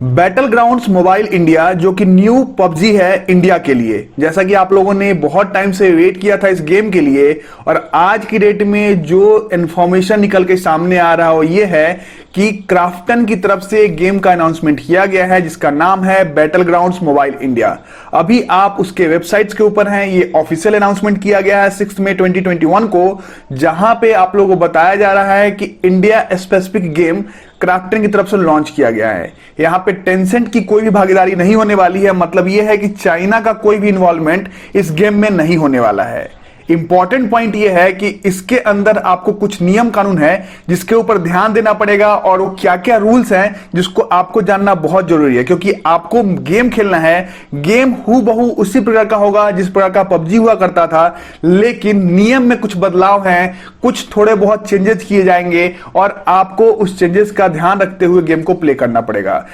Battle grounds mobile India जो कि new PUBG है इंडिया के लिए। जैसा कि आप लोगों ने बहुत टाइम से वेट किया था इस गेम के लिए, और आज की डेट में जो इंफॉर्मेशन निकल के सामने आ रहा हो ये है कि क्राफ्टन की तरफ से गेम का अनाउंसमेंट किया गया है जिसका नाम है बैटल ग्राउंड्स मोबाइल इंडिया। अभी आप उसके वेबसाइट्स के ऊपर हैं, ये ऑफिशियल अनाउंसमेंट किया गया है 6 मई 2021 को, जहां पे आप लोगों को बताया जा रहा है कि इंडिया स्पेसिफिक गेम क्राफ्टन की तरफ से लॉन्च किया गया है। यहां पे टेंसेंट की कोई भी भागीदारी नहीं होने वाली है, मतलब यह है कि चाइना का कोई भी इन्वॉल्वमेंट इस गेम में नहीं होने वाला है। इंपॉर्टेंट पॉइंट यह है कि इसके अंदर आपको कुछ नियम कानून है जिसके ऊपर ध्यान देना पड़ेगा, और वो क्या क्या रूल्स हैं जिसको आपको जानना बहुत जरूरी है, क्योंकि आपको गेम खेलना है। गेम हूबहू उसी प्रकार का होगा जिस प्रकार का पबजी हुआ करता था, लेकिन नियम में कुछ बदलाव हैं, कुछ थोड़े बहुत चेंजेस किए जाएंगे और आपको उस चेंजेस का ध्यान रखते हुए गेम को प्ले करना पड़ेगा।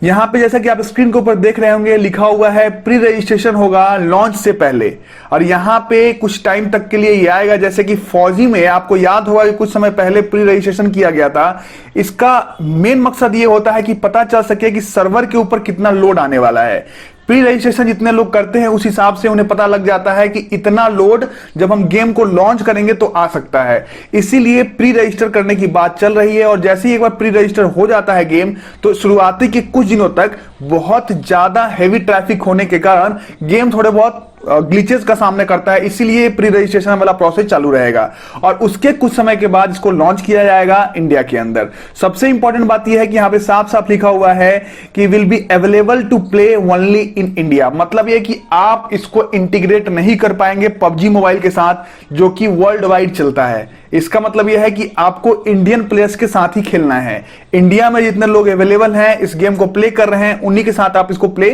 यहां पे जैसा कि आप स्क्रीन के ऊपर देख रहे होंगे लिखा हुआ है प्री रजिस्ट्रेशन होगा लॉन्च से पहले, और यहां पे कुछ टाइम तक के लिए ये आएगा। जैसे कि फौजी में आपको याद होगा कि कुछ समय पहले प्री रजिस्ट्रेशन किया गया था। इसका मेन मकसद ये होता है कि पता चल सके कि सर्वर के ऊपर कितना लोड आने वाला है। प्री रजिस्ट्रेशन जितने लोग करते हैं उस हिसाब से उन्हें पता लग जाता है कि इतना लोड जब हम गेम को लॉन्च करेंगे तो आ सकता है, इसीलिए प्री रजिस्टर करने की बात चल रही है। और जैसे ही एक बार प्री रजिस्टर हो जाता है गेम, तो शुरुआती के कुछ दिनों तक बहुत ज्यादा हैवी ट्रैफिक होने के कारण गेम थोड़े बहुत ग्लिचेस का सामना करता है, इसीलिए प्री रजिस्ट्रेशन वाला प्रोसेस चालू रहेगा और उसके कुछ समय के बाद इसको लॉन्च किया जाएगा इंडिया के अंदर। सबसे इंपॉर्टेंट बात यह है कि यहां पे साफ साफ लिखा हुआ है कि will be available to play only in India. मतलब यह कि आप इसको इंटीग्रेट नहीं कर पाएंगे पबजी मोबाइल के साथ जो कि वर्ल्ड वाइड चलता है। इसका मतलब यह है कि आपको इंडियन प्लेयर्स के साथ ही खेलना है। इंडिया में जितने लोग अवेलेबल हैं इस गेम को प्ले कर रहे हैं उन्हीं के साथ आप इसको प्ले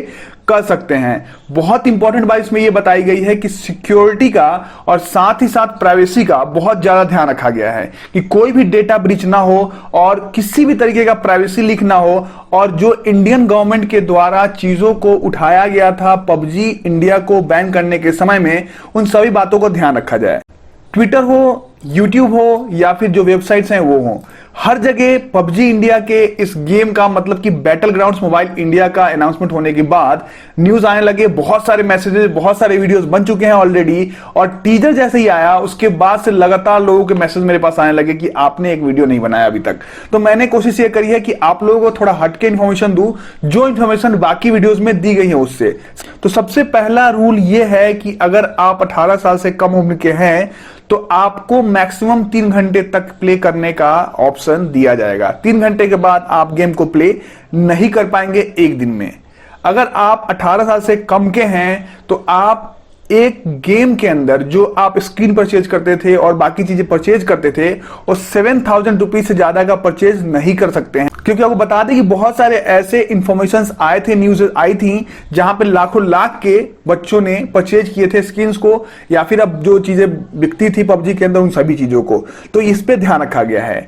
कर सकते हैं। बहुत इंपॉर्टेंट बात इसमें यह बताई गई है कि सिक्योरिटी का और साथ ही साथ प्राइवेसी का बहुत ज्यादा ध्यान रखा गया है कि कोई भी डेटा ब्रीच ना हो और किसी भी तरीके का प्राइवेसी लीक ना हो। और जो इंडियन गवर्नमेंट के द्वारा चीजों को उठाया गया था पबजी इंडिया को बैन करने के समय में, उन सभी बातों को ध्यान रखा जाए। ट्विटर हो, यूट्यूब हो या फिर जो वेबसाइट्स हैं वो हो, हर जगह पबजी इंडिया के इस गेम का मतलब कि बैटल ग्राउंड्स मोबाइल इंडिया का अनाउंसमेंट होने के बाद न्यूज आने लगे, बहुत सारे मैसेजेस, बहुत सारे वीडियोस बन चुके हैं ऑलरेडी। और टीजर जैसे ही आया उसके बाद से लगातार लोगों के मैसेज मेरे पास आने लगे कि आपने एक वीडियो नहीं बनाया अभी तक। तो मैंने कोशिश ये करी है कि आप लोगों को थोड़ा हटके इंफॉर्मेशन दूं, जो इंफॉर्मेशन बाकी वीडियोज में दी गई है उससे। तो सबसे पहला रूल ये है कि अगर आप 18 साल से कम उम्र के हैं तो आपको मैक्सिमम 3 घंटे तक प्ले करने का ऑप्शन दिया जाएगा। 3 घंटे के बाद आप गेम को प्ले नहीं कर पाएंगे एक दिन में। अगर आप 18 साल से कम के हैं तो आप एक गेम के अंदर जो आप स्क्रीन परचेज करते थे और बाकी चीजें परचेज करते थे और 7,000 रुपीज से ज्यादा का परचेज नहीं कर सकते हैं। क्योंकि आपको बता दें कि बहुत सारे ऐसे इंफॉर्मेशन आए थे, न्यूज आई थी जहां पे लाखों लाख के बच्चों ने परचेज किए थे स्किन्स को या फिर अब जो चीजें बिकती थी पबजी के अंदर उन सभी चीजों को। तो इस पे ध्यान रखा गया है।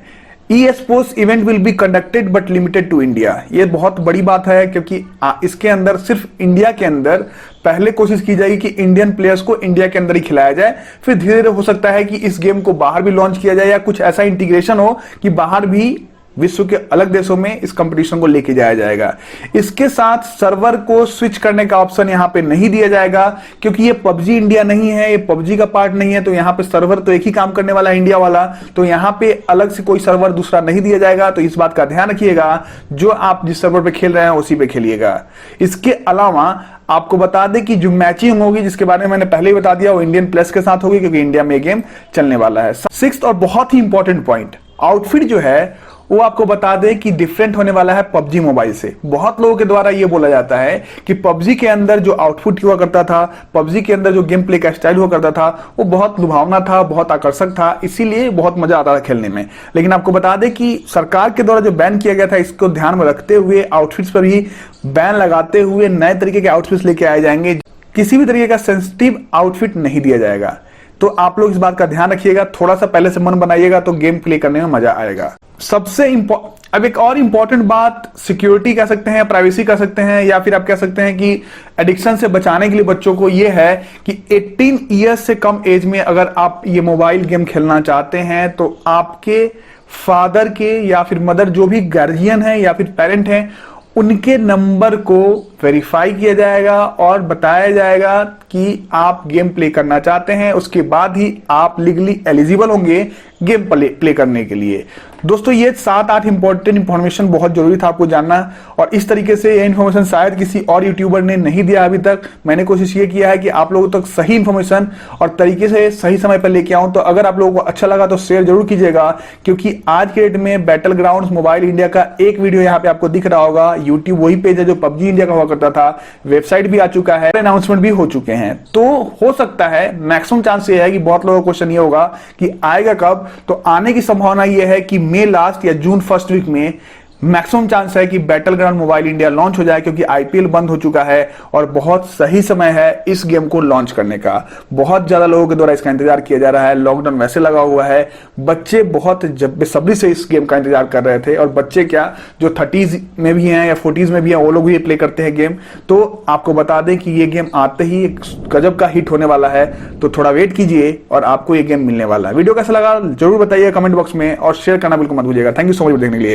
Esports event will be conducted but limited to India. ये बहुत बड़ी बात है क्योंकि इसके अंदर सिर्फ इंडिया के अंदर पहले कोशिश की जाएगी कि इंडियन प्लेयर्स को इंडिया के अंदर ही खिलाया जाए, फिर धीरे धीरे हो सकता है कि इस गेम को बाहर भी लॉन्च किया जाए या कुछ ऐसा इंटीग्रेशन हो कि बाहर भी विश्व के अलग देशों में इस कंपटीशन को लेके जाया जाएगा। इसके साथ सर्वर को स्विच करने का ऑप्शन यहां पे नहीं दिया जाएगा क्योंकि ये पबजी इंडिया नहीं है, ये पबजी का पार्ट नहीं है। तो यहां पे सर्वर तो एक ही काम करने वाला है इंडिया वाला, तो यहां पे अलग से कोई सर्वर दूसरा नहीं दिया जाएगा। तो इस बात का ध्यान रखिएगा, जो आप जिस सर्वर पे खेल रहे हैं उसी पे खेलिएगा। इसके अलावा आपको बता दें कि जो मैचिंग होगी जिसके बारे में मैंने पहले ही बता दिया वो इंडियन प्लेयर्स के साथ होगी क्योंकि इंडिया में गेम चलने वाला है। 6th और बहुत ही इंपॉर्टेंट पॉइंट, आउटफिट जो है वो आपको बता दें कि डिफरेंट होने वाला है पबजी मोबाइल से। बहुत लोगों के द्वारा ये बोला जाता है कि पबजी के अंदर जो आउटफिट हुआ करता था, पबजी के अंदर जो गेम प्ले का स्टाइल हुआ करता था वो बहुत लुभावना था, बहुत आकर्षक था, इसीलिए बहुत मजा आता था खेलने में। लेकिन आपको बता दें कि सरकार के द्वारा जो बैन किया गया था इसको ध्यान में रखते हुए आउटफिट्स पर भी बैन लगाते हुए नए तरीके के आउटफिट्स लेके आए जाएंगे। किसी भी तरीके का सेंसिटिव आउटफिट नहीं दिया जाएगा। तो आप लोग इस बात का ध्यान रखिएगा, थोड़ा सा पहले से मन बनाइएगा तो गेम प्ले करने में मजा आएगा। सबसे अब एक और इंपॉर्टेंट बात, सिक्योरिटी कह सकते हैं, प्राइवेसी कह सकते हैं, या फिर आप कह सकते हैं कि एडिक्शन से बचाने के लिए बच्चों को यह है कि 18 ईयर्स से कम एज में अगर आप ये मोबाइल गेम खेलना चाहते हैं तो आपके फादर के या फिर मदर जो भी गार्जियन है या फिर पेरेंट हैं उनके नंबर को वेरीफाई किया जाएगा और बताया जाएगा कि आप गेम प्ले करना चाहते हैं। उसके बाद ही आप लीगली एलिजिबल होंगे गेम प्ले करने के लिए। दोस्तों ये 7-8 इंपॉर्टेंट इंफॉर्मेशन बहुत जरूरी था आपको जानना, और इस तरीके से ये इंफॉर्मेशन शायद किसी और यूट्यूबर ने नहीं दिया अभी तक। मैंने कोशिश ये किया है कि आप लोगों तक सही इंफॉर्मेशन और तरीके से सही समय पर लेके आऊं। तो अगर आप लोगों को अच्छा लगा तो शेयर जरूर कीजिएगा, क्योंकि आज के डेट में बैटल ग्राउंड्स मोबाइल इंडिया का एक वीडियो यहाँ पे आपको दिख रहा होगा। यूट्यूब वही पेज है जो पबजी इंडिया का हुआ करता था, वेबसाइट भी आ चुका है, अनाउंसमेंट भी हो चुके हैं। तो हो सकता है, मैक्सिमम चांस ये है कि बहुत लोगों का क्वेश्चन ये होगा कि आएगा कब। तो आने की संभावना ये है कि मई लास्ट या जून फर्स्ट वीक में मैक्सिमम चांस है कि battle ground mobile India launch हो जाए, क्योंकि आईपीएल बंद हो चुका है और बहुत सही समय है इस गेम को लॉन्च करने का। बहुत ज्यादा लोगों के द्वारा इसका इंतजार किया जा रहा है। लॉकडाउन वैसे लगा हुआ है, बच्चे बहुत बेसब्री से इस गेम का इंतजार कर रहे थे, और बच्चे क्या जो 30s में भी हैं या 40s में भी हैं, वो लोग भी प्ले करते हैं गेम। तो आपको बता दें कि ये गेम आते ही एक गजब का हिट होने वाला है, तो थोड़ा वेट कीजिए और आपको ये गेम मिलने वाला है। वीडियो कैसा लगा जरूर बताइए कमेंट बॉक्स में, और शेयर करना बिल्कुल मत भूलिएगा। थैंक यू सो मच देखने के लिए।